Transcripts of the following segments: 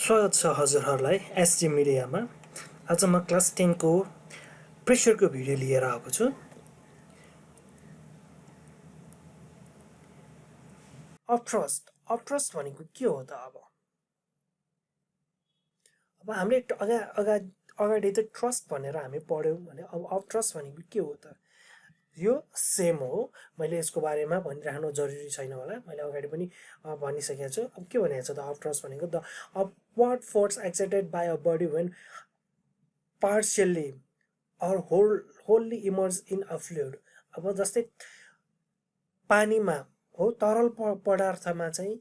स्वागत छ हजुरहरूलाई एसजी मिडियामा। आज म क्लास 10 को प्रेसरको भिडियो लिएर आएको छु। अपट्रस्ट भनेको के हो त? अब हामीले अगाडि त ट्रस्ट भनेर हामी पढ्यौं भने अब अपट्रस्ट भनेको के हो त? यो सेम हो। मैले यसको बारेमा भनिराख्नु जरुरी छैन होला, मैले अगाडि पनि भनिसकेको छु। अब के भनेको छ त अपट्रस्ट भनेको? The upward force exerted by a body when partially or wholly immersed in a fluid। अब जस्तै पानीमा हो, तरल पदार्थमा चाहिँ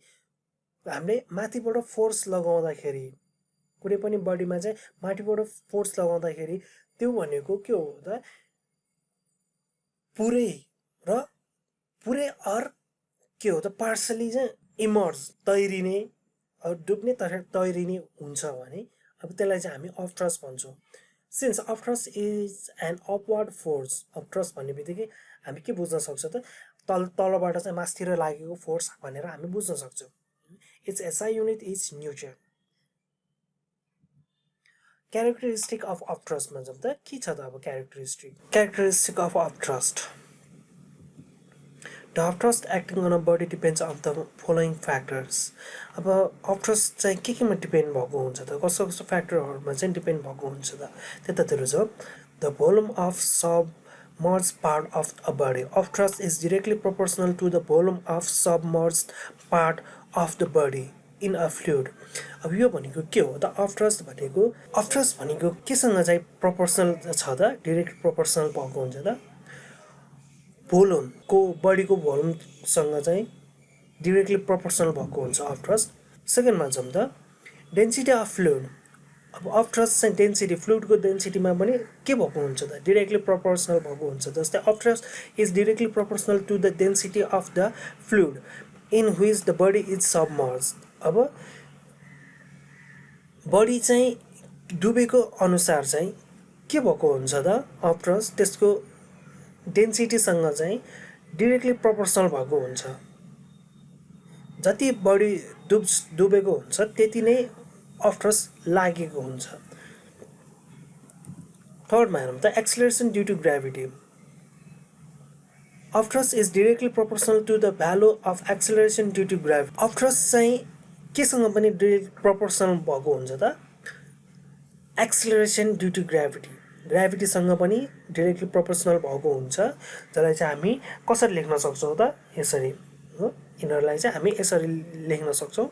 हामीले माथिबाट फोर्स लगाउँदाखेरि, कुनै पनि बडीमा चाहिँ माथिबाट फोर्स लगाउँदाखेरि त्यो भनेको के हो त? पुरै अर के हो त? पार्सली चाहिँ इमर्ज, तैरिने, डुब्ने तैरिने हुन्छ भने अब त्यसलाई चाहिँ हामी अपट्रस्ट भन्छौँ। Since upthrust is an upward force, upthrust भन्ने बित्तिकै हामी के बुझ्न सक्छ त? तलबाट चाहिँ मासतिर लागेको फोर्स भनेर हामी बुझ्न सक्छौँ। Its SI unit is Newton। Characteristic of upthrust मा जाउँ त के छ त? अब characteristic of upthrust। The upthrust acting on a body depends on the following factors। अब अपट्रस्ट चाहिँ केमा डिपेन्ड भएको हुन्छ त? कस्तो कस्तो फ्याक्टरहरुमा चाहिँ डिपेन्ड भएको हुन्छ त? त्यतातिर छ। The volume of submerged part of a body। Upthrust is directly proportional to the volume of submerged part of the body in a fluid। अब यो भनेको के हो त? अपट्रस्ट भनेको केसँग चाहिँ प्रोपोर्सनल छ त? डाइरेक्ट प्रोपोर्सनल भएको हुन्छ त? भोल्युमको, बडीको भोल्युमसँग चाहिँ डाइरेक्टली प्रोपोर्सनल भएको हुन्छ अपट्रस्ट। सेकेन्डमा जाउँ त, डेन्सिटी अफ फ्लुइड। अब अपट्रस्ट चाहिँ डेन्सिटी, फ्लुइडको डेन्सिटीमा पनि के भएको हुन्छ त? डाइरेक्टली प्रोपोर्सनल भएको हुन्छ। जस्तै upthrust is directly proportional to the density of the fluid in which the body is submerged. अब बडी चाहिँ डुबेको अनुसार चाहिँ के भएको हुन्छ त? अपट्रस्ट त्यसको डेन्सिटीसँग चाहिँ डाइरेक्टली प्रोपोर्सनल भएको हुन्छ। जति बडी डुबेको हुन्छ त्यति नै अपट्रस्ट लागेको हुन्छ। थर्डमा हेरौँ त, acceleration due to gravity. Upthrust is directly proportional to the value of acceleration due to gravity. Upthrust चाहिँ केसँग पनि डाइरेक्ट प्रोपोर्सनल भएको हुन्छ त? एक्सेलरेसन ड्यू टु ग्राभिटी, ग्राभिटीसँग पनि डाइरेक्टली प्रोपोर्सनल भएको हुन्छ। जसलाई चाहिँ हामी कसरी लेख्न सक्छौँ त? यसरी हो, यिनीहरूलाई चाहिँ हामी यसरी लेख्न सक्छौँ।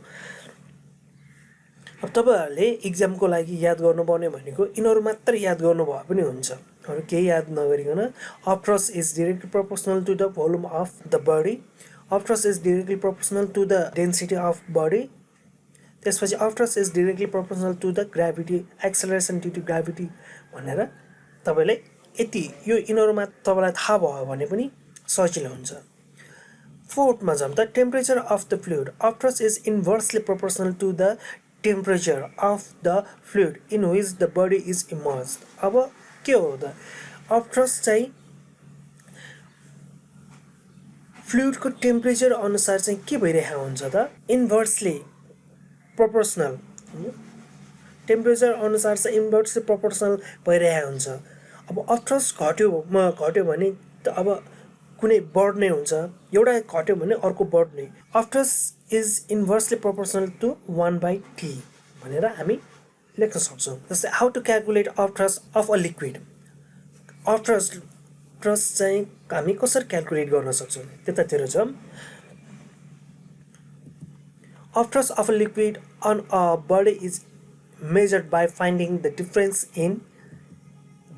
अब तपाईहरुले एक्जामको लागि याद गर्नुपर्ने भनेको यिनीहरू मात्र याद गर्नु भए पनि हुन्छ, अरु केही याद नगरिकन। Upthrust is directly proportional to the volume of the body. Upthrust is directly proportional to the density of body. त्यसपछि upthrust is directly proportional to the gravity, acceleration due to gravity भनेर तपाईले यति यो यिनीहरूमा तपाईलाई थाहा भयो भने पनि सजिलो हुन्छ। फोर्थमा जाउँ त, temperature of the fluid. Upthrust is inversely proportional to the temperature of the fluid in which the body is immersed. अब के हो त? अपट्रस्ट चाहिँ फ्लुइडको टेम्परेचर अनुसार चाहिँ के भइरहेको हुन्छ त? Inversely proportional. टेम्परेचर अनुसार चाहिँ इन्भर्सली प्रोपोर्सनल भइरहेको हुन्छ। अब अपट्रस्ट घट्यो भने त अब कुनै बढ्ने हुन्छ, एउटा घट्यो भने अर्को बढ्ने। Upthrust is inversely proportional to 1/T भनेर हामी लेख्न सक्छौँ। जस्तै how to calculate upthrust of a liquid. Upthrust चाहिँ हामी कसरी क्याल्कुलेट गर्न सक्छौँ? त्यतातिर छ। Upthrust of a liquid on a body is measured by finding the difference in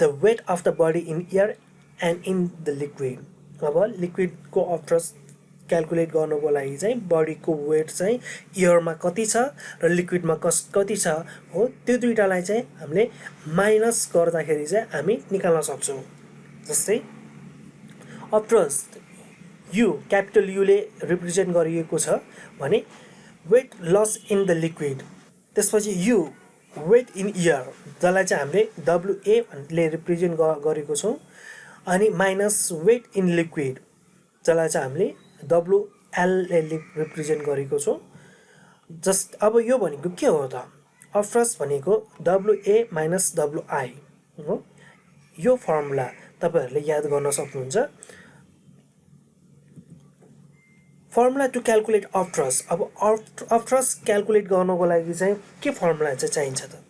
the weight of the body in air and in the liquid। अब लिक्विडको अपट्रस्ट calculate गर्नको लागि चाहिँ बडीको वेट चाहिँ एयरमा कति छ र लिक्विडमा कति छ हो, त्यो दुईटालाई चाहिँ हामीले माइनस गर्दाखेरि चाहिँ हामी निकाल्न सक्छौँ। जस्तै अपट्रस्ट यु, क्यापिटल युले रिप्रेजेन्ट गरिएको छ भने weight loss in the liquid, त्यसपछि यु वेट इन एयर, जसलाई चाहिँ हामीले WA ले रिप्रेजेन्ट गरेको छौँ, अनि माइनस वेट इन लिक्विड, जसलाई चाहिँ हामीले WL ले रिप्रेजेन्ट गरेको छौँ। अब यो भनेको के हो त? अफ थ्रस्ट भनेको WA माइनस WI हो। यो फर्मुला तपाईहरुले याद गर्न सक्नुहुन्छ। Formula to calculate upthrust. अब अफ थ्रस्ट क्याल्कुलेट गर्नको लागि चाहिँ के फर्मुला चाहिँ चाहिन्छ त?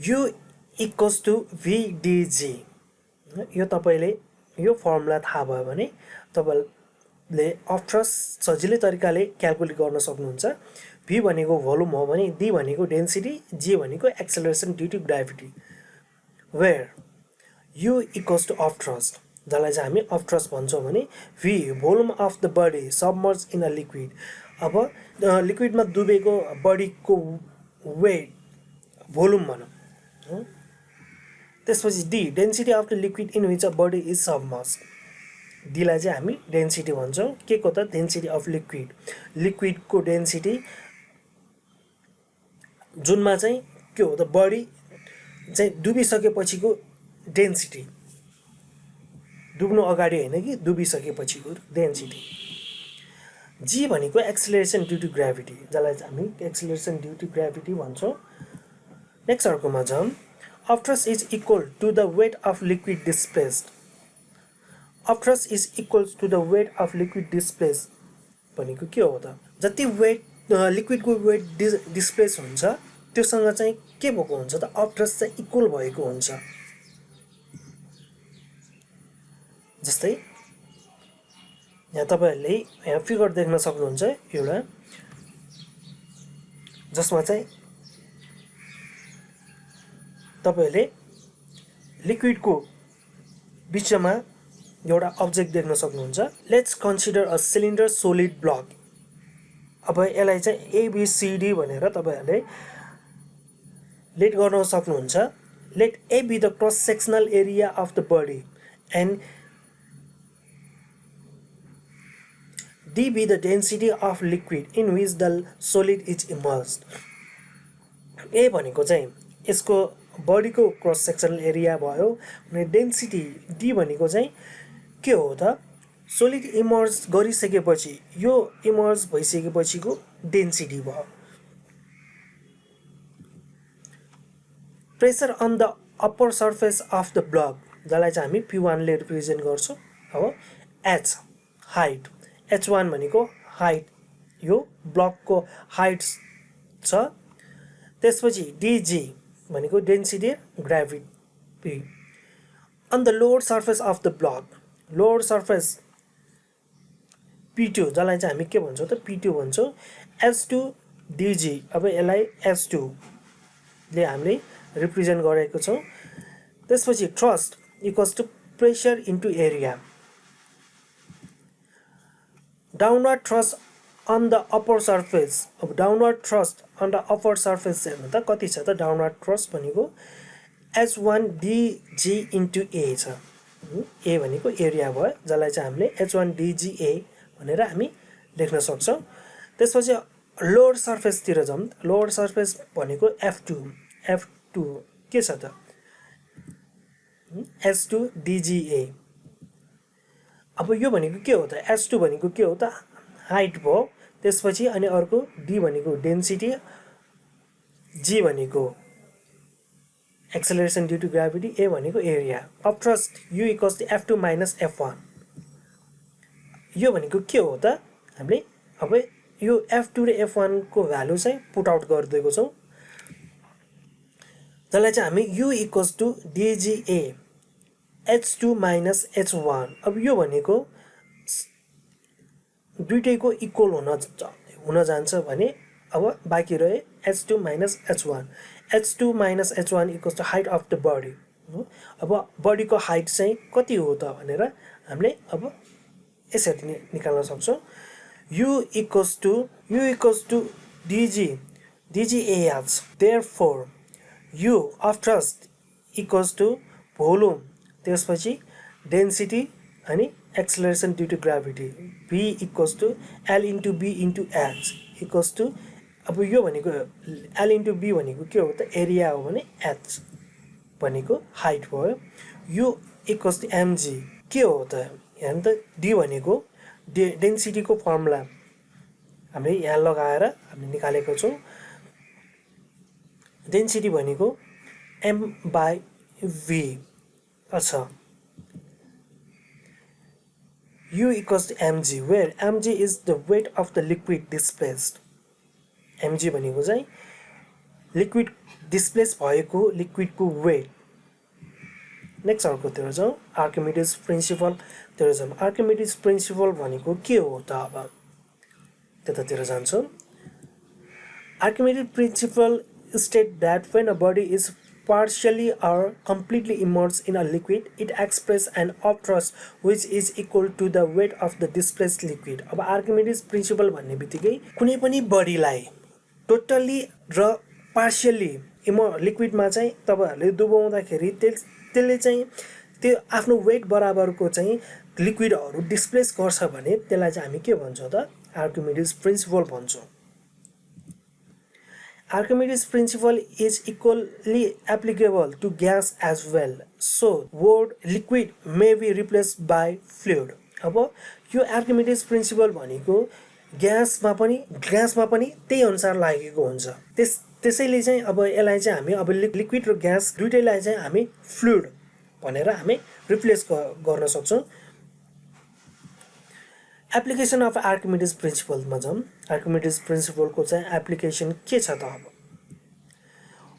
U equals to VDG। यो तपाईले यो फर्मुला थाहा भयो भने तपाईले अफ थ्रस्ट सजिलै तरिकाले क्याल्कुलेट गर्न सक्नुहुन्छ। V भनेको भोल्युम हो भने D भनेको डेन्सिटी, G भनेको acceleration due to gravity, where U equals to upthrust, जसलाई चाहिँ हामी अफ थ्रस्ट भन्छौँ भने V volume of the body submerge in a liquid. अब लिक्विडमा डुबेको बडीको वेट भोल्युम भनौँ। त्यसपछि D density of the liquid in which a body is submerge. D लाई चाहिँ हामी डेन्सिटी भन्छौँ। के को त? Density of liquid. लिक्विडको डेन्सिटी जुनमा चाहिँ के हो त? बडी चाहिँ डुबिसकेपछिको डेन्सिटी, डुब्नु अगाडि हैन कि डुबिसकेपछिको डेन्सिटी। G भनेको एक्सेलरेसन ड्यू टु ग्राभिटी, जसलाई हामी एक्सेलरेसन ड्यू टु ग्राभिटी भन्छौँ। नेक्स्ट अर्कोमा जाउँ। Upthrust is equal to the weight of liquid displaced. Upthrust is equals to the weight of liquid displaced भनेको के हो त? जति वेट लिक्विडको वेट डिस्प्लेस हुन्छ त्योसँग चाहिँ के भएको हुन्छ त? अफ थ्रस्ट चाहिँ इक्वल भएको हुन्छ। जस्तै यहाँ तपाईहरुले यहाँ फिगर देख्न सक्नुहुन्छ एउटा, जसमा चाहिँ तपाईहरुले लिक्विडको बीचमा एउटा अब्जेक्ट देख्न सक्नुहुन्छ। Let's consider a cylinder solid block. अब यसलाई चाहिँ ABCD भनेर तपाईहरुले लेट गर्न सक्नुहुन्छ। Let A be the cross sectional area of the body and D be the density of liquid in which the solid is immersed। A भनेको चाहिँ यसको बडीको क्रस सेक्सनल एरिया भयो भने डेन्सिटी D भनेको चाहिँ के हो त? सोलिड इमर्ज गरिसकेपछि, यो इमर्ज भइसकेपछिको डेन्सिटी भयो। Pressure on the upper surface of the block, जसलाई चाहिँ हामी P1 ले रिप्रेजेन्ट गर्छौँ। अब H हाइट, H1 भनेको हाइट, यो ब्लकको हाइट छ। त्यसपछि DG भनेको density gravity on the lower surface of the block. Lower surface P2, जसलाई चाहिँ हामी के भन्छौँ त? P2 भन्छौँ। H2 DG, अब यसलाई H2 ले हामीले रिप्रेजेन्ट गरेको छौँ। त्यसपछि thrust equals to pressure into area. Downward thrust on the upper surface. अब downward thrust on the upper surface हेर्नु त कति छ त? डाउनवर्ड थ्रस्ट भनेको H1 DG इन्टु A छ। A भनेको एरिया भयो, जसलाई चाहिँ हामीले H1 DGA भनेर हामी लेख्न सक्छौँ। त्यसपछि लोअर सर्फेसतिर जाउँ। लोअर सर्फेस भनेको F2 के छ त? H2 DGA। अब यो भनेको के हो त? H2 भनेको के हो त? हाइट भयो। त्यसपछि अनि अर्को D भनेको डेन्सिटी, G भनेको acceleration due to gravity, A भनेको area. Upthrust U equals to F2 minus F1। यो भनेको के हो त? हामीले अब यो F2 र F1 को भ्यालु चाहिँ पुट आउट गरिदिएको छौँ, जसलाई चाहिँ हामी U equals to DGA H2 minus H1। अब यो भनेको दुईटैको इक्वल हुन जान्छ भने अब बाँकी रहे H2 minus H1। H2 minus H1 equals to height of the body. अब बडीको हाइट चाहिँ कति हो त भनेर हामीले अब यसरी निकाल्न सक्छौँ। U equals to DGAH। Therefore U upthrust equals to volume, त्यसपछि डेन्सिटी अनि acceleration due to gravity. V equals to L into B into H equals to, अब यो भनेको L इन्टु B भनेको के हो त? एरिया हो भने H भनेको हाइट भयो। U इक्वल्स टु mg के हो त? यहाँ त D भनेको डेन्सिटीको फर्मुला हामीले यहाँ लगाएर हामीले निकालेको छौं डेन्सिटी भनेको m/v अच्छा u equals to mg where mg is the weight of the liquid displaced mg भनेको चाहिँ लिक्विड डिस्प्लेस भएको लिक्विडको वेट नेक्स्ट अर्कोतिर जाउँ आर्किमिडीज प्रिन्सिपलतिर जाउँ आर्किमिडीज प्रिन्सिपल भनेको के हो त अब त्यतातिर जान्छौँ Archimedes' principle states that when a body is partially or completely immersed in a liquid, it expresses an off thrust which is equal to the weight of the displaced liquid. अब Archimedes' principle भन्ने बित्तिकै कुनै पनि बडीलाई totally र partially लिक्विडमा चाहिँ तपाईहरुले डुबाउँदाखेरि त्यसले चाहिँ त्यो आफ्नो वेट बराबरको चाहिँ लिक्विडहरु डिस्प्लेस गर्छ भने त्यसलाई चाहिँ हामी के भन्छौं त Archimedes' principle भन्छौं Archimedes' principle is equally applicable to gas as well. So, word liquid may be replaced by fluid. अब यो Archimedes' principle भनेको ग्यासमा पनि त्यही अनुसार लागेको हुन्छ त्यसैले चाहिँ अब यसलाई चाहिँ हामी अब लिक्विड र ग्यास दुईटैलाई चाहिँ हामी फ्लुइड भनेर हामी रिप्लेस गर्न सक्छौं Application of Archimedes' principle मा जाउँ Archimedes' principle को चाहिँ एप्लिकेसन के छ त अब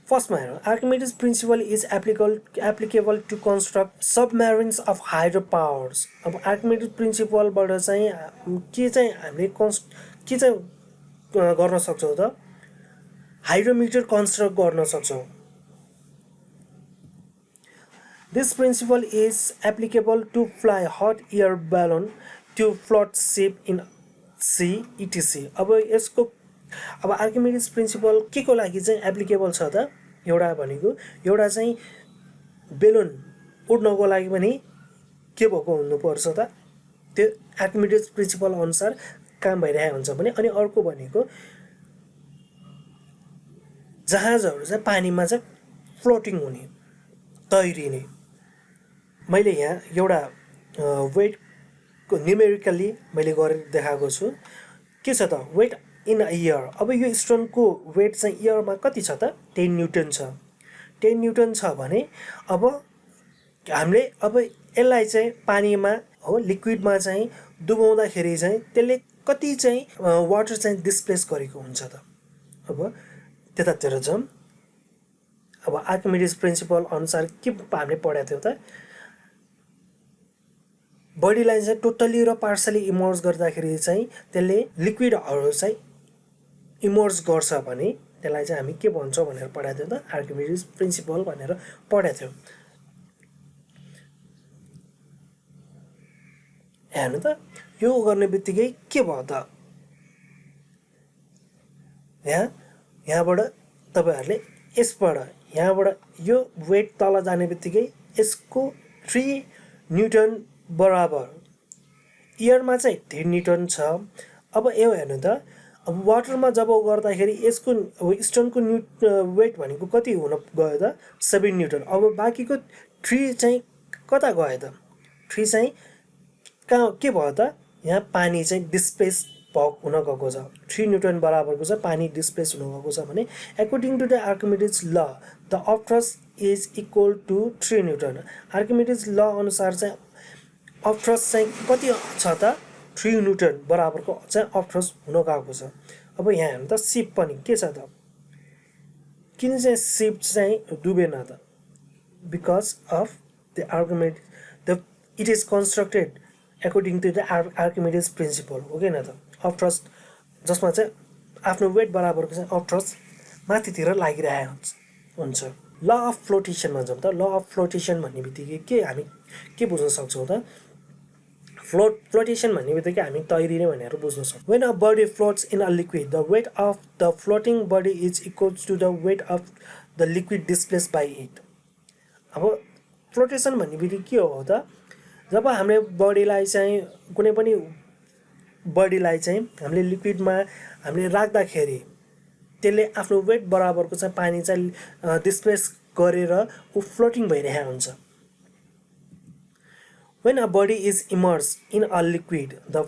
फर्स्टमा हेरौँ Archimedes' principle is applicable to construct submarines of hydropowers अब Archimedes' principle बाट चाहिँ के चाहिँ हामीले के चाहिँ गर्न सक्छौं त हाइड्रोमिटर कन्स्ट्रक्ट गर्न सक्छौं This principle is applicable to fly hot air balloon to float ship in sea etc. अब यसको अब Archimedes' principle के को लागि चाहिँ एप्लिकेबल छ त एउटा भनेको एउटा चाहिँ बेलुन उड्नको लागि पनि के भएको हुनु पर्छ त त्यो Archimedes' principle अनुसार काम भइरहेको हुन्छ भने अनि अर्को भनेको जहाजहरु चाहिँ पानीमा चाहिँ फ्लोटिङ हुने तैरिने मैले यहाँ एउटा वेट को न्यूमेरिकली मैले गरेर देखाएको छु के छ त वेट इन अ इयर अब यो स्टोनको वेट चाहिँ इयरमा कति छ त 10 न्यूटन छ 10 न्यूटन छ भने अब हामीले अब यसलाई चाहिँ पानीमा हो लिक्विडमा चाहिँ डुबाउँदाखेरि चाहिँ त्यसले कति चाहिँ वाटर चाहिँ डिस्प्लेस गरेको हुन्छ त अब त्यतातिर जाउँ अब आर्किमिडीज प्रिन्सिपल अनुसार के हामीले पढाएको थियो त बडीलाई चाहिँ टोटली र पार्शियली इमर्ज गर्दाखेरि चाहिँ त्यसले लिक्विडहरु चाहिँ इमर्ज गर्छ भने त्यसलाई चाहिँ हामी के भन्छौं भनेर पढाएको थियो त आर्किमिडीज प्रिन्सिपल भनेर पढाएको थियो हेर्नु त यो गर्ने बित्तिकै के भयो त यहाँबाट तपाईहरुले यसबाट यहाँबाट यो वेट तल जाने बित्तिकै यसको 3 न्यूटन बराबर इयरमा चाहिँ 3 न्यूटन छ अब यो हेर्नु त अब वाटरमा जब गर्दाखेरि यसको स्टोनको वेट भनेको कति हुन गयो त 7 न्यूटन अब बाकीको 3 चाहिँ कता गयो त 3 चाहिँ के भयो त यहाँ पानी चाहिँ डिस्प्लेस हुन गएको छ 3 न्यूटन बराबरको छ पानी डिस्प्लेस हुन गएको छ भने according to the Archimedes law the upthrust is equal to 3 newton Archimedes law अनुसार चाहिँ ऑफ थ्रस्ट चाहिँ कति छ त 3 न्यूटन बराबरको चाहिँ ऑफ थ्रस्ट हुन गएको छ अब यहाँ हेर्नु त शिप पनि के छ त किन चाहिँ शिप चाहिँ डुबेन त because of the Archimedes the it is constructed according to the Archimedes principle हो के न त अफ थ्रस्ट जसमा चाहिँ आफ्नो वेट बराबरको चाहिँ अफ थ्रस्ट माथितिर लागिरहेको हुन्छ ल अफ फ्लोटेसन भन्छौं त ल अफ फ्लोटेसन भन्ने बित्तिकै के हामी के बुझ्न सक्छौं त फ्लोटेसन भन्ने बित्तिकै हामी तैरिने भनेर बुझ्न सक्छौं when a body floats in a liquid the weight of the floating body is equal to the weight of the liquid displaced by it अब फ्लोटेसन भन्ने बित्तिकै के हो त जब हामीले बडीलाई चाहिँ कुनै पनि बडीलाई चाहिँ हामीले लिक्विडमा हामीले राख्दाखेरि त्यसले आफ्नो वेट बराबरको चाहिँ पानी चाहिँ डिस्प्लेस गरेर उ फ्लोटिङ भइरहेको हुन्छ When a body is immersed in a liquid the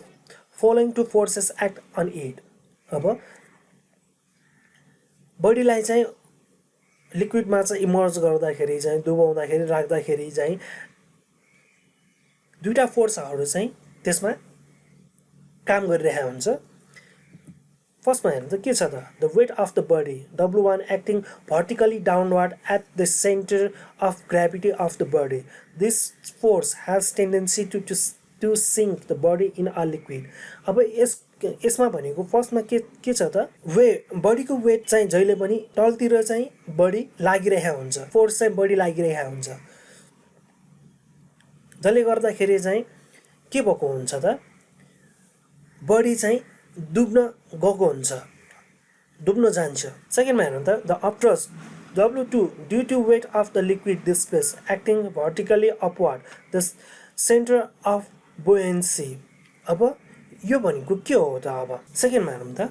following two forces act on it अब बडीलाई चाहिँ लिक्विडमा चाहिँ इमर्ज गर्दाखेरि चाहिँ डुबाउँदाखेरि राख्दाखेरि चाहिँ दुईटा फोर्सहरू चाहिँ त्यसमा काम गरिरहेको हुन्छ फर्स्टमा हेर्नु त के छ त the weight of the body W1 acting vertically downward at the centre of gravity of the body this force has tendency to sink the body in a liquid अब यसमा भनेको फर्स्टमा के छ त बडीको वेट चाहिँ जहिले पनि तलतिर चाहिँ बडी लागिरहेको हुन्छ फोर्स चाहिँ बडी लागिरहेको हुन्छ जसले गर्दाखेरि चाहिँ के भएको हुन्छ त बडी चाहिँ डुब्न गएको हुन्छ डुब्न जान्छ सेकेन्डमा हेर्नु त the approach W2 due to weight of the liquid displace acting vertically upward the centre of buoyancy अब यो भनेको के हो त अब सेकेन्डमा हेरौँ त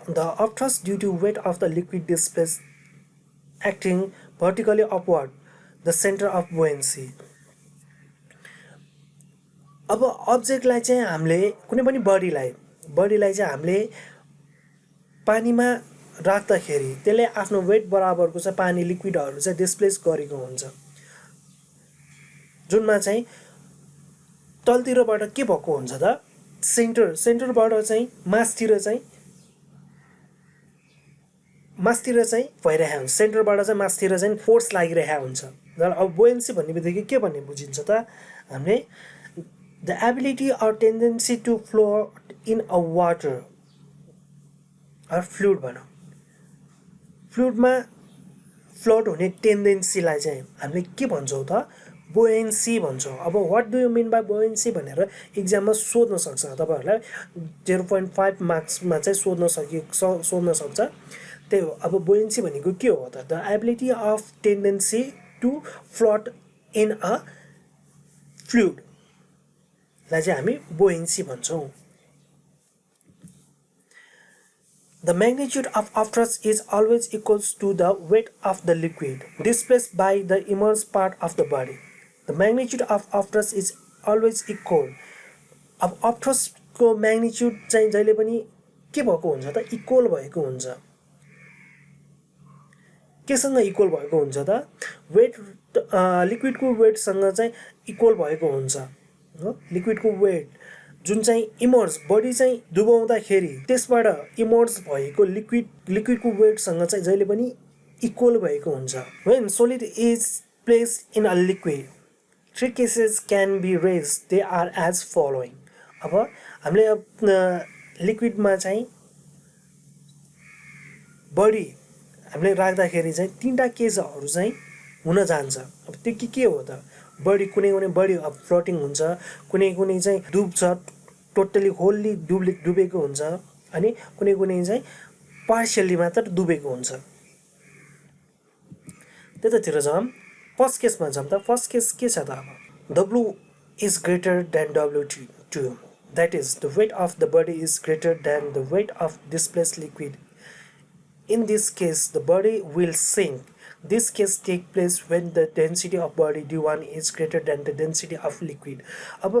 the approach due to weight of the liquid displace acting vertically upward the centre of buoyancy अब अब्जेक्टलाई चाहिँ हामीले कुनै पनि बडीलाई चाहिँ हामीले पानीमा राख्दाखेरि त्यसले आफ्नो वेट बराबरको चाहिँ पानी लिक्विडहरू चाहिँ डिस्प्लेस गरेको हुन्छ जुनमा चाहिँ तलतिरबाट के भएको हुन्छ त सेन्टरबाट चाहिँ मासतिर चाहिँ भइरहेको हुन्छ सेन्टरबाट चाहिँ मासतिर चाहिँ फोर्स लागिरहेको हुन्छ अब बुएन्सी भन्ने बित्तिकै के भन्ने बुझिन्छ त हामीले the ability or tendency to float in a water or fluid भनौँ फ्लुइडमा फ्लोट हुने टेन्डेन्सीलाई चाहिँ हामीले के भन्छौँ त बुएन्सी भन्छौँ अब what do you mean by buoyancy भनेर इक्जाममा सोध्न सक्छ तपाईहरुलाई 0.5 मार्क्समा चाहिँ सोध्न सक्छ त्यही हो अब बुएन्सी भनेको के हो त the ability of tendency to float in a fluid लाई चाहिँ हामी बुएन्सी भन्छौँ The magnitude of upthrust is always equals to the weight of the liquid displaced by the immersed part of the body. The magnitude of upthrust is always equal. अब upthrust को magnitude चाहिँ जहिले पनि के भएको हुन्छ त इक्वल भएको हुन्छ केसँग इक्वल भएको हुन्छ त वेट लिक्विडको वेटसँग चाहिँ इक्वल भएको हुन्छ हो लिक्विडको वेट जुन चाहिँ इमर्ज बडी चाहिँ डुबाउँदाखेरि त्यसबाट इमर्ज भएको लिक्विडको वेटसँग चाहिँ जहिले पनि इक्वल भएको हुन्छ when solid is placed in a liquid three cases can be raised they are as following अब हामीले लिक्विडमा चाहिँ बडी हामीले राख्दाखेरि चाहिँ तीनटा केसहरू चाहिँ हुन जान्छ अब त्यो के हो त बडी कुनै बडी अब फ्लोटिङ हुन्छ कुनै चाहिँ डुब्छ टोटली होल्ली डुबेको हुन्छ अनि कुनै चाहिँ पार्शियली मात्र डुबेको हुन्छ त्यतातिर जाम फर्स्ट केसमा जाम त फर्स्ट केस के छ त अब W is greater than W2 that is the weight of the body is greater than the weight of displaced liquid in this case the body will sink. This case take place when the density of body D1 is greater than the density of liquid. अब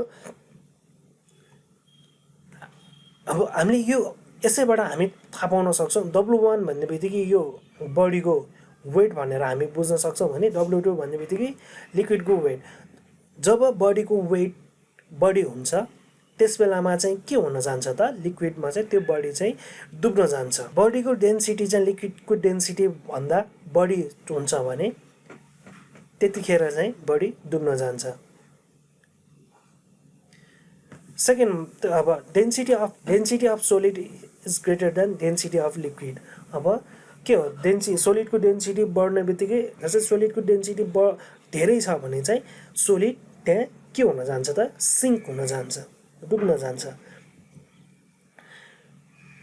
हामीले यो यसैबाट हामी थाहा पाउन सक्छौं W1 भन्ने बित्तिकै यो बडीको वेट भनेर हामी बुझ्न सक्छौं भने W2 भन्ने बित्तिकै लिक्विडको वेट जब बडीको वेट बढी हुन्छ त्यसबेलामा चाहिँ के हुन जान्छ त लिक्विडमा चाहिँ त्यो बडी चाहिँ डुब्न जान्छ बडीको डेन्सिटी चाहिँ लिक्विडको डेन्सिटी भन्दा बढी हुन्छ भने त्यतिखेर चाहिँ बडी डुब्न जान्छ सेकेन्ड अब density of solid is greater than density of liquid अब के हो सोलिडको डेन्सिटी बढ्ने बित्तिकै जस्तै सोलिडको डेन्सिटी धेरै छ भने चाहिँ सोलिड त्यहाँ के हुन जान्छ त सिङ्क हुन जान्छ डुब्न जान्छ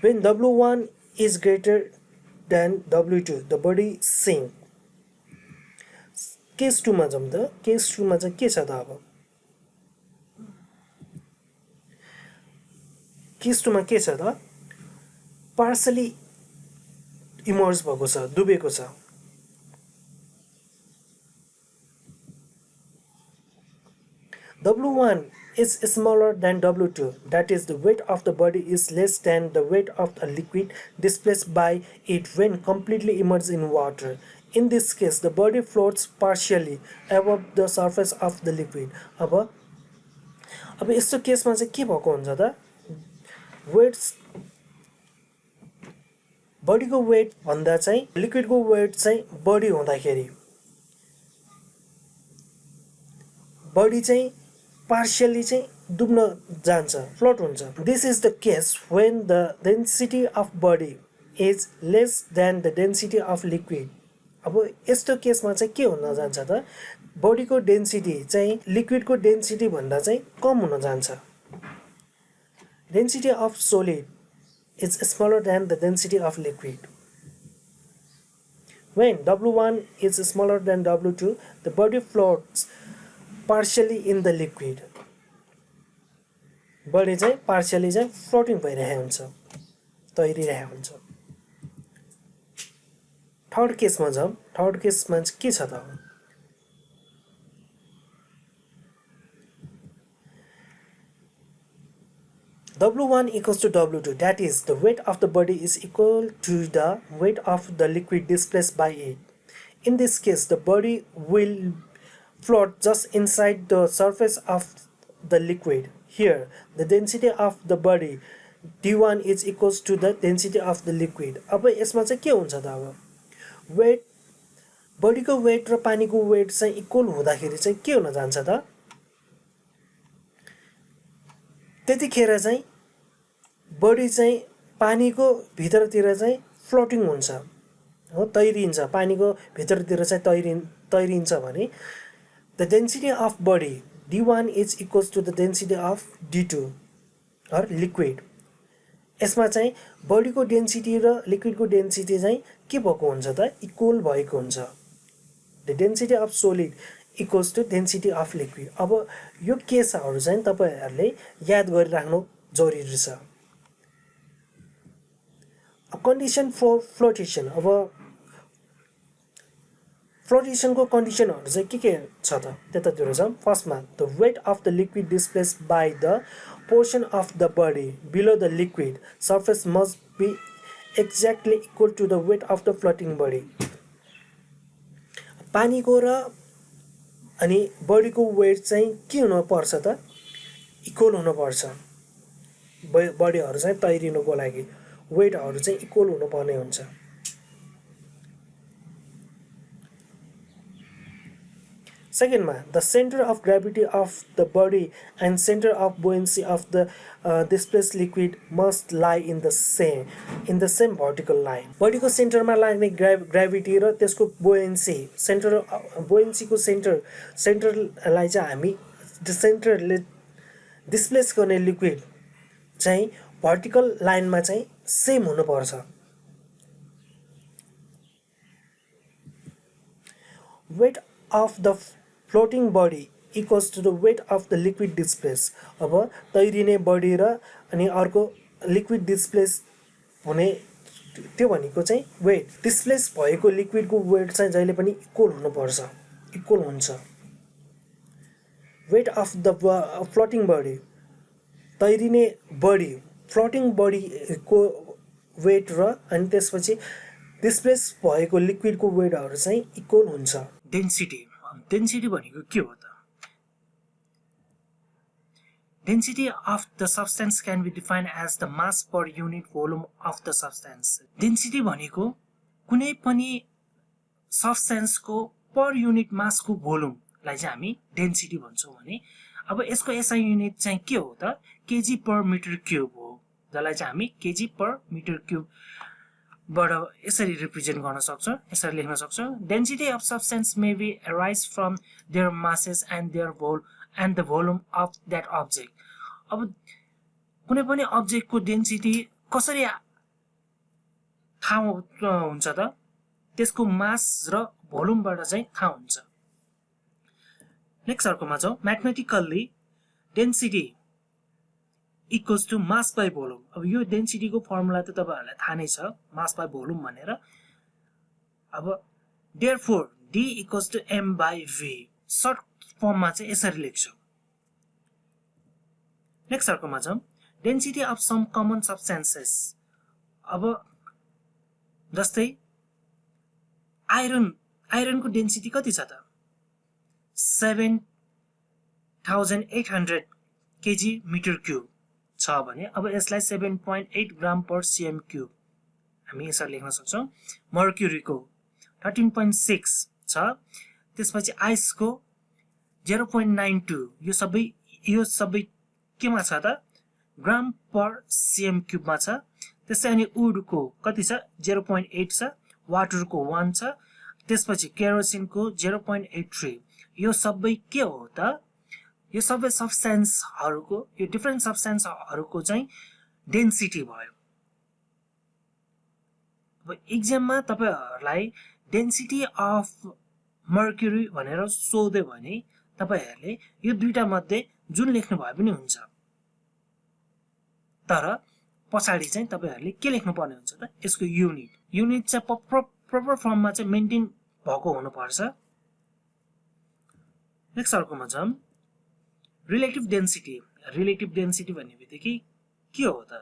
when W1 is greater than W2 the body sink case 2 मा जाम त केस 2 मा चाहिँ के छ त अब केस 2 मा के छ त पार्सली इमर्ज भएको छ डुबेको छ W1 is smaller than W2, that is, the weight of the body is less than the weight of a liquid displaced by it when completely immersed in water. In this case, the body floats partially above the surface of the liquid. अब यस्तो केसमा चाहिँ के भएको हुन्छ त weights बडीको weight भन्दा चाहिँ लिक्विडको वेट चाहिँ बढी हुँदाखेरि बडी चाहिँ partially चाहिँ डुब्न जान्छ फ्लोट हुन्छ this is the case when the density of body is less than the density of liquid अब यस्तो केसमा चाहिँ के हुन जान्छ त बडीको डेन्सिटी चाहिँ लिक्विडको डेन्सिटी भन्दा चाहिँ कम हुन जान्छ density of solid is smaller then the density of liquid when W1 is smaller than W2 the body floats partially in the liquid body चाहिँ पार्शियली चाहिँ फ्लोटिङ भइरहेको हुन्छ तैरिरहेको हुन्छ थर्ड केसमा जाउँ थर्ड केसमा चाहिँ के छ त W1 equals to W2 that is the weight of the body is equal to the weight of the liquid displaced by it in this case the body will float just inside the surface of the liquid here the density of the body d1 is equals to the density of the liquid अब यसमा चाहिँ के हुन्छ त अब weight बडीको weight र पानीको वेट चाहिँ इक्वल हुँदाखेरि चाहिँ के हुन जान्छ त त्यतिखेर चाहिँ बडी चाहिँ पानीको भित्रतिर चाहिँ फ्लोटिङ हुन्छ हो तैरिन्छ पानीको भित्रतिर चाहिँ तैरिन्छ भने the density of body d1 is equals to the density of d2 or liquid यसमा चाहिँ बडीको डेन्सिटी र लिक्विडको डेन्सिटी चाहिँ के भएको हुन्छ त इक्वल भएको हुन्छ the density of solid equals to density of liquid अब यो केसहरु चाहिँ तपाईहरुले याद गरिराख्नु जरुरी छ a condition for flotation अब flotation को कन्डिसनहरु चाहिँ के छ त त्यतातिर जाम फर्स्टमा the weight of the liquid displaced by the portion of the body below the liquid surface must be exactly equal to the weight of the floating body पानीको र अनि बडीको वेट चाहिँ के हुन पर्छ त इक्वल हुन पर्छ बडीहरु चाहिँ तैरिनुको लागि वेटहरु चाहिँ इक्वल हुन पर्ने हुन्छ Second, the center of gravity of the body and center of buoyancy of the displaced liquid must lie in the same vertical line. Body को center मा लाग्ने gravity र त्यसको buoyancy को center लाई चाहिँ हामी center ले displace गर्ने liquid चाहिँ vertical line मा चाहिँ same हुनु पर्छ. Weight of the floating body equals to the weight of the liquid displaced अब तैरिने बडी र अनि अर्को लिक्विड डिस्प्लेस हुने त्यो भनेको चाहिँ वेट डिस्प्लेस भएको लिक्विडको वेट चाहिँ जहिले पनि इक्वल हुनु पर्छ इक्वल हुन्छ weight of the floating body तैरिने बडी फ्लोटिङ बडी को वेट र अनि त्यसपछि डिस्प्लेस भएको लिक्विडको वेटहरु चाहिँ इक्वल हुन्छ डेन्सिटी भनेको के हो त Density of the substance can be defined as the mass per unit volume of the substance. Density भनेको कुनै पनि substance को per unit mass को volume लाई चाहिँ हामी density भन्छौं भने अब यसको SI युनिट चाहिँ के हो त kg per meter cube हो जसलाई चाहिँ हामी kg per meter cube बाट यसरी रिप्रेजेन्ट गर्न सक्छौं यसरी लेख्न सक्छौं Density of substance may be arise from their masses and the volume of that object. अब कुनै पनि अब्जेक्ट को डेन्सिटी कसरी थाहा हुन्छ त त्यसको मास र भोल्युम बाट चाहिँ थाहा हुन्छ नेक्स्ट अर्कोमा जाऊ mathematically density equals to mass by volume अब यो डेन्सिटी को फर्मुला त तपाईहरुलाई थाहा नै छ मास बाइ भोल्युम भनेर अब therefore d equals to m by v short फर्ममा चाहिँ यसरी लेख्छौं नेक्स्ट अर्कोमा जाउँ density of some common substances अब जस्तै आइरनको डेन्सिटी कति छ त 7800 kg मिटर क्युब छ भने अब यसलाई 7.8 ग्राम पर cm क्युब हामी यसरी लेख्न सक्छौं मर्क्युरीको 13.6 छ त्यसपछि आइसको 0.92 यो सबै केमा छ त ग्राम पर cm क्युबमा छ त्यसै अनि वुडको कति छ 0.8 छ वाटरको 1 छ त्यसपछि केरोसिनको 0.83 यो सबै के हो त यो सबै सब्स्टेन्सहरुको यो डिफरेन्ट सब्स्टेन्सहरुको चाहिँ डेन्सिटी भयो अब एक्जाममा तपाईहरुलाई डेन्सिटी अफ मर्क्युरी भनेर सोध्यो भने तपाईहरुले यो दुईटा मध्ये जुन लेख्नु भए पनि हुन्छ तर पछाडी चाहिँ तपाईहरुले के लेख्नु पर्ने हुन्छ त यसको युनिट चाहिँ प्रपर फर्ममा चाहिँ मेन्टेन भएको हुनु पर्छ नेक्स्ट अर्कोमा जाम रिलेटिभ डेन्सिटी भन्ने बित्तिकै के हो त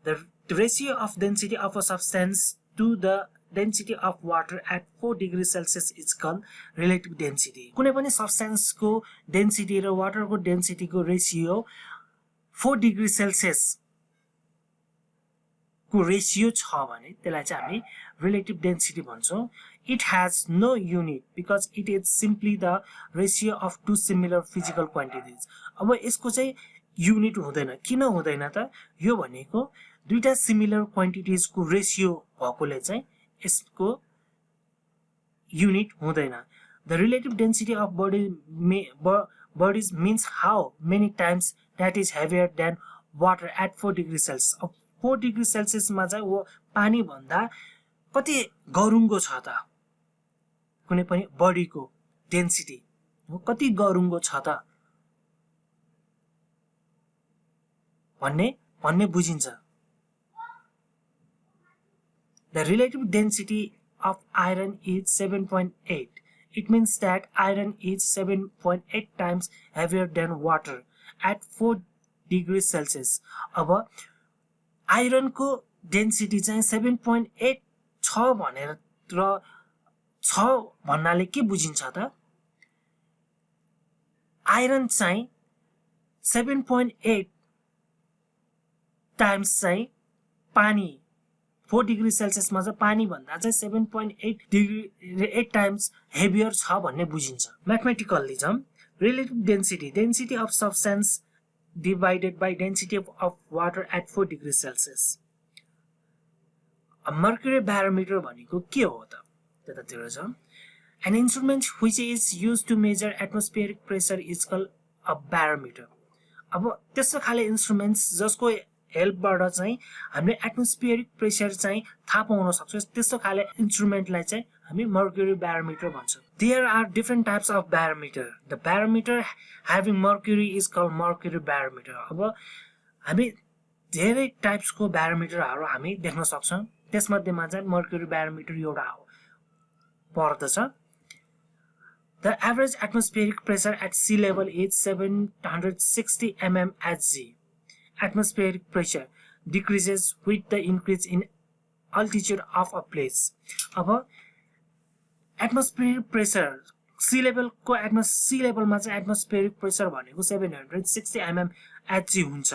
the ratio of density of a substance to the density of water at 4 degree Celsius is called relative density कुनै पनि सब्स्टेन्सको डेन्सिटी र वाटरको डेन्सिटीको रेशियो 4 डिग्री सेल्सियस को रेशियो छ भने त्यसलाई चाहिँ हामी रिलेटिभ डेन्सिटी भन्छौं it has no unit because it is simply the ratio of two similar physical quantities अब यसको चाहिँ युनिट हुँदैन किन हुँदैन त यो भनेको दुईटा सिमिलर क्वान्टिटीज को रेशियो भएकोले चाहिँ यसको युनिट हुँदैन the relative density of bodies means how many times that is heavier than water at 4 degree Celsius. 4 degree Celsius मा चाहिँ वो पानी भन्दा कति गरुङ्गो छ त कुनै पनि बडीको डेन्सिटी हो कति गरुङ्गो छ त भन्ने बुझिन्छ The relative density of iron is 7.8. It means that iron is 7.8 times heavier than water at 4 degrees Celsius. अब आयरन को डेन्सिटी चाहिँ 7.8 छ भनेर र छ भन्नाले के बुझिन्छ त आयरन चाहिँ 7.8 टाइम्स चाहिँ पानी 4 डिग्री सेल्सियस मा चाहिँ पानी भन्दा चाहिँ 7.8 टाइम्स हेभियर छ भन्ने बुझिन्छ म्याथमेटिकल्ली जम relative density of substance divided by density of water at 4 degree Celsius mercury barometer भनेको के हो त त्यतातिर छ an instrument which is used to measure atmospheric pressure is called a barometer अब त्यस्तो खाले इन्स्ट्रुमेन्ट्स जसको हेल्पबाट चाहिँ हामीले एटमोस्फियरिक प्रेशर चाहिँ थाहा पाउन सक्छौं त्यस्तो खाले इन्स्ट्रुमेन्टलाई चाहिँ हामी मर्क्युरी ब्यारोमिटर भन्छौं there are different types of barometer the barometer having mercury is called mercury barometer अब हामी धेरै टाइप्सको ब्यारोमिटरहरू हामी देख्न सक्छौं त्यसमध्येमा चाहिँ मर्क्युरी ब्यारोमिटर एउटा हो पर्दछ the average atmospheric pressure at sea level is 760 mm Hg atmospheric pressure decreases with the increase in altitude of a place. अब atmospheric pressure sea level मा चाहिँ atmospheric pressure भनेको 760 mm Hg हुन्छ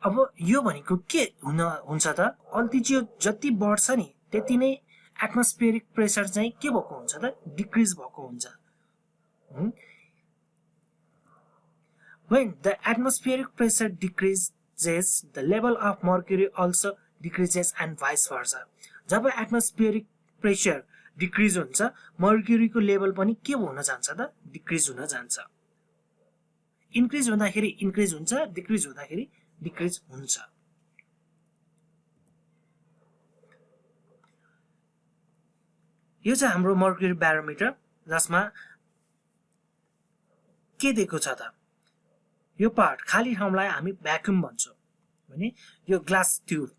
अब यो भनेको के हुन्छ त अल्टिट्युड जति बढ्छ नि त्यति नै atmospheric pressure चाहिँ के भएको हुन्छ त डिक्रिज भएको हुन्छ When the atmospheric pressure decreases, the level of mercury also decreases and vice versa. Job atmospheric pressure decrease हुन्छ, mercury को level पनि के हुन जान्छ त? Decrease हुन जान्छ. Increase हुँदाखेरि increase हुन्छ, decrease हुँदाखेरि decrease हुन्छ. यो चाहिँ हाम्रो mercury barometer जसमा के दिएको छ त? यो पार्ट खाली ठाउँलाई हामी भ्याक्युम भन्छौं भने यो ग्लास ट्युब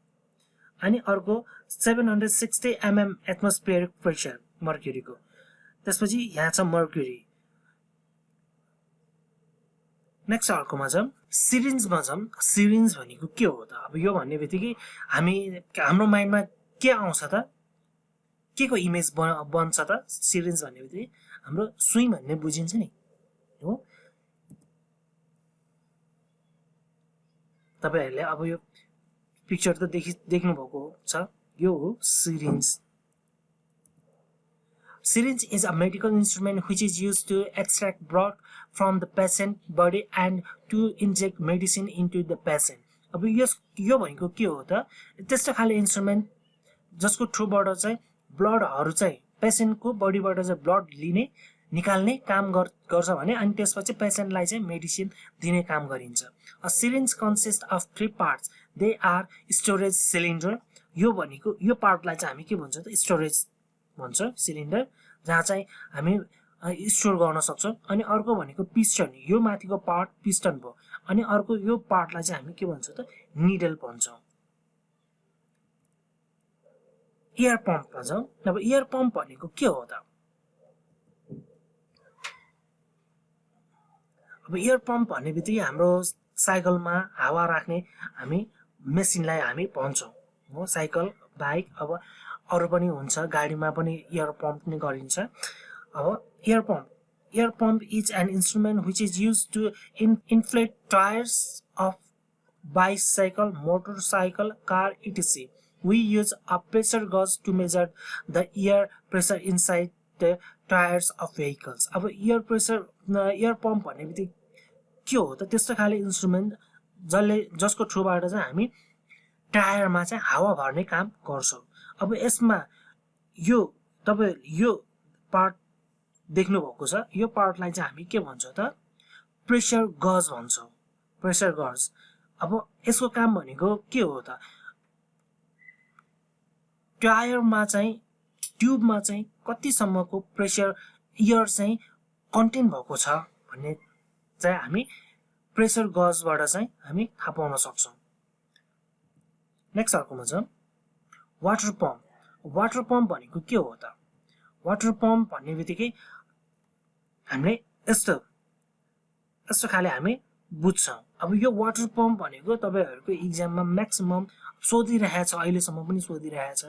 अनि अर्को 760 mm एटमोस्फियरिक प्रेशर मर्क्युरीको त्यसपछि यहाँ छ मर्क्युरी नेक्स्ट अर्कोमा जाउँ सिरिन्जमा जाउँ सिरिन्ज भनेको के हो त अब यो भन्ने बित्तिकै हाम्रो माइन्डमा के आउँछ त के को इमेज बन्छ त सिरिन्ज भन्ने बित्तिकै हाम्रो सुई भन्ने बुझिन्छ नि हो तपाईहरुले अब यो पिक्चर त देख्नु भएको छ यो हो syringe Syringe is a medical instrument which is used to extract blood from the patient body and to inject medicine into the patient. अब यो भनेको के हो त त्यस्तो खाले इन्स्ट्रुमेन्ट जसको थ्रुबाट चाहिँ ब्लडहरु चाहिँ पेशेन्टको बडीबाट चाहिँ ब्लड लिने निकाल्ने काम गर्छ भने अनि त्यसपछि पेशेन्टलाई चाहिँ मेडिसिन दिने काम गरिन्छ. A syringe consists of three parts. They are storage cylinder. यो भनेको यो पार्टलाई चाहिँ हामी के भन्छ त स्टोरेज भन्छ सिलिन्डर जहाँ चाहिँ हामी स्टोर गर्न सक्छौं अनि अर्को भनेको पिस्टन यो माथिको पार्ट पिस्टन भयो अनि अर्को यो पार्टलाई चाहिँ हामी के भन्छ त निडल भन्छौं. एयर पम्पमा जाउँ. अब एयर पम्प भनेको के हो त अब एयर पम्प भन्ने बित्तिकै हाम्रो साइकलमा हावा राख्ने हामी मेसिनलाई हामी भन्छौं हो साइकल बाइक अब अरु पनि हुन्छ गाडीमा पनि एयर पम्प नै गरिन्छ. अब air pump is an instrument which is used to inflate tyres of bicycle, motorcycle, car, etc. We use a pressure gauge to measure the air pressure inside the tires of vehicles. अब air pump भन्ने बित्तिकै के हो त त्यस्तो खाले instrument जसको थ्रुबाट चाहिँ हामी टायरमा चाहिँ हावा भर्ने काम गर्छौं. अब यसमा यो तपाईले यो पार्ट देख्नु भएको छ यो पार्टलाई चाहिँ हामी के भन्छौं त प्रेशर गज भन्छौं. प्रेशर गज अब यसको काम भनेको के हो त टायरमा चाहिँ ट्युबमा चाहिँ कति सम्मको प्रेशर एयर चाहिँ कन्टेन भएको छ भन्ने चाहिँ हामी प्रेशर गजबाट चाहिँ हामी थाहा पाउन सक्छौं. नेक्स्ट अर्कोमा छ वाटर पम्प. वाटर पम्प भनेको के हो त वाटर पम्प भन्ने बित्तिकै हामीले यस्तो खाले हामी बुझ्छौं. अब यो वाटर पम्प भनेको तपाईहरुको एक्जाममा म्याक्सिमम सोधिरहेछ अहिलेसम्म पनि सोधिरहेछ.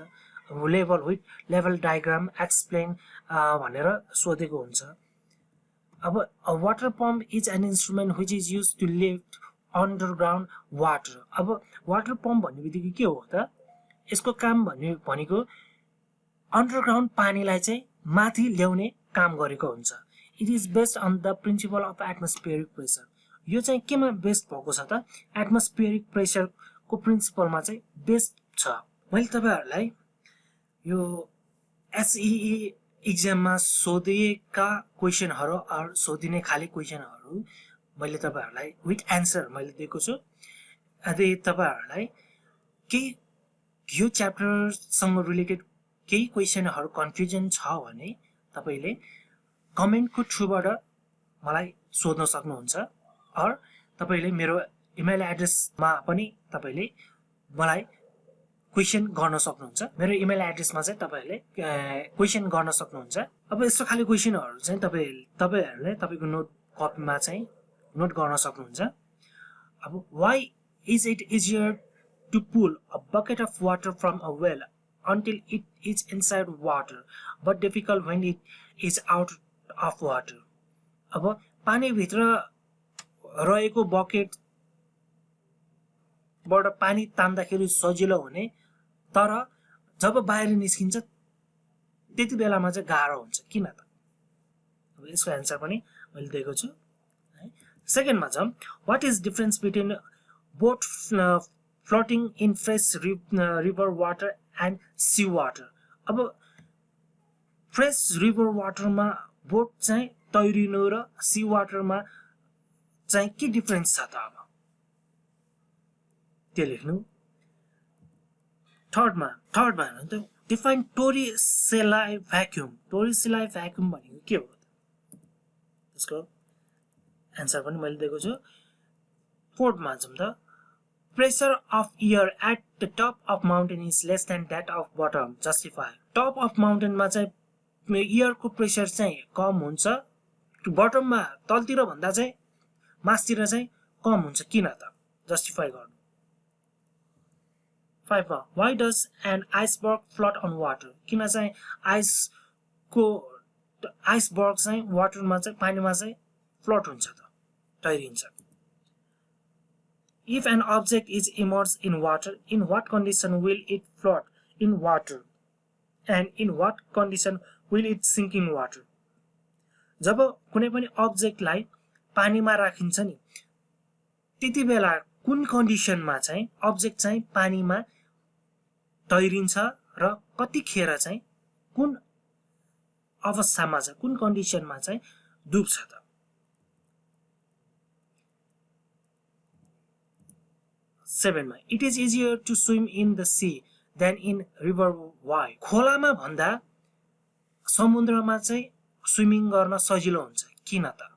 लेभल डायग्राम एक्सप्लेन भनेर सोधेको हुन्छ. अब a water pump is an instrument which is used to lift underground water. अब वाटर पम्प भन्ने बित्तिकै के हो त यसको काम भनेको अन्डरग्राउन्ड पानीलाई चाहिँ माथि ल्याउने काम गरेको हुन्छ. It is based on the principle of atmospheric pressure. यो चाहिँ केमा बेस्ड भएको छ त एटमोस्फियरिक प्रेशरको प्रिन्सिपलमा चाहिँ बेस्ड छ. मैले तपाईहरुलाई यो एसईई एक्जाममा सोधिएका क्वेशनहरु अर सोधिने खाली क्वेशनहरु मैले तपाईहरुलाई विथ आन्सर मैले दिएको छु. यदि तपाईहरुलाई केही यो च्याप्टरसँग रिलेटेड केही क्वेशनहरु कन्फ्युजन छ भने तपाईले कमेन्टको थ्रुबाट मलाई सोध्न सक्नुहुन्छ अर तपाईले मेरो इमेल एड्रेसमा पनि तपाईले मलाई क्वेशन गर्न सक्नुहुन्छ. मेरो इमेल एड्रेसमा चाहिँ तपाईहरुले क्वेशन गर्न सक्नुहुन्छ. अब यस्तो खाली क्वेशनहरु चाहिँ तपाईहरुले तपाईको नोट कपीमा चाहिँ नोट गर्न सक्नुहुन्छ. अब why is it easier to pull a bucket of water from a well until it is inside water but difficult when it is out of water. अब पानी भित्र रहेको बकेट बाट पानी तान्दाखेरि सजिलो हुने तर जब बाहिर निस्किन्छ त्यति बेलामा चाहिँ गाह्रो हुन्छ किन त. अब यसको आन्सर पनि मैले दिएको छु. सेकेन्डमा छ what is difference between boat floating in fresh river water and sea water. अब फ्रेश रिभर वाटरमा बोट चाहिँ तैरिनु र सी वाटरमा चाहिँ के डिफरेन्स छ त अब त्यो लेख्नु. थर्डमा हेर्नु त डिफाइन टोरिसेलाई भ्याक्युम. टोरिसेलाई भ्याक्युम भनेको के हो त्यसको आन्सर पनि मैले दिएको छु. फोर्थमा जाउँ त pressure of air at the top of mountain is less than that of bottom. Justify. Top of mountain मा चाहिँ एयर को प्रेशर चाहिँ कम हुन्छ बटममा तलतिर भन्दा चाहिँ मासतिर चाहिँ कम हुन्छ किन त जस्टिफाई गर्नु 5 मा why does an iceberg float on water किन चाहिँ आइसबर्ग चाहिँ वाटरमा चाहिँ पानीमा चाहिँ फ्लोट हुन्छ त तैरिन्छ if an object is immersed in water in what condition will it float in water and in what condition will it sink in water जब कुनै पनि अब्जेक्टलाई पानीमा राखिन्छ नि त्यति बेला कुन कन्डिसनमा चाहिँ अब्जेक्ट चाहिँ पानीमा तैरिन्छ र कतिखेर चाहिँ कुन अवस्थामा चाहिँ कुन कन्डिसनमा चाहिँ डुब्छ त 7 मा it is easier to swim in the sea than in river why खोलामा भन्दा समुद्रमा चाहिँ स्विमिङ गर्न सजिलो हुन्छ किन त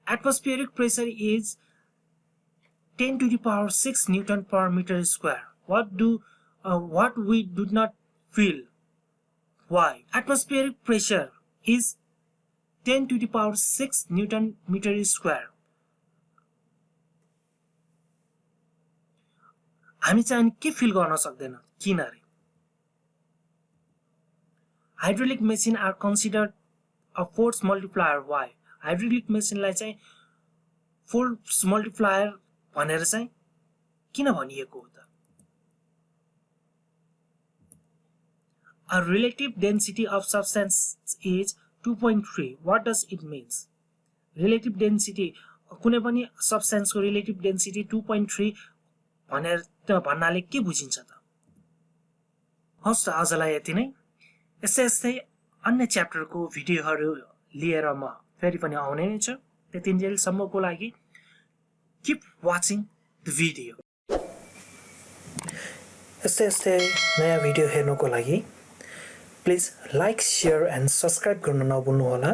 atmospheric pressure is 10 to the power 6 Newton per meter square what we do not feel why atmospheric pressure is 10 to the power 6 Newton meter square हामी चाहिँ के फिल गर्न सक्दैन किन रे hydraulic machine are considered a force multiplier why hydraulic machine लाई चाहिँ force multiplier भनेर चाहिँ किन भनिएको हो त a relative density of substance is 2.3 what does it means relative density कुनै पनि substance को relative density 2.3 भनेर भन्नाले के बुझिन्छ त हस् त आजलाई यति नै यस्तै अन्य च्याप्टरको भिडियोहरू लिएर म फेरि पनि आउने नै छु त्यतिन्जेलसम्मको लागि keep watching the video यस्तै नयाँ भिडियो हेर्नको लागि please like share and subscribe गर्न नभुल्नु होला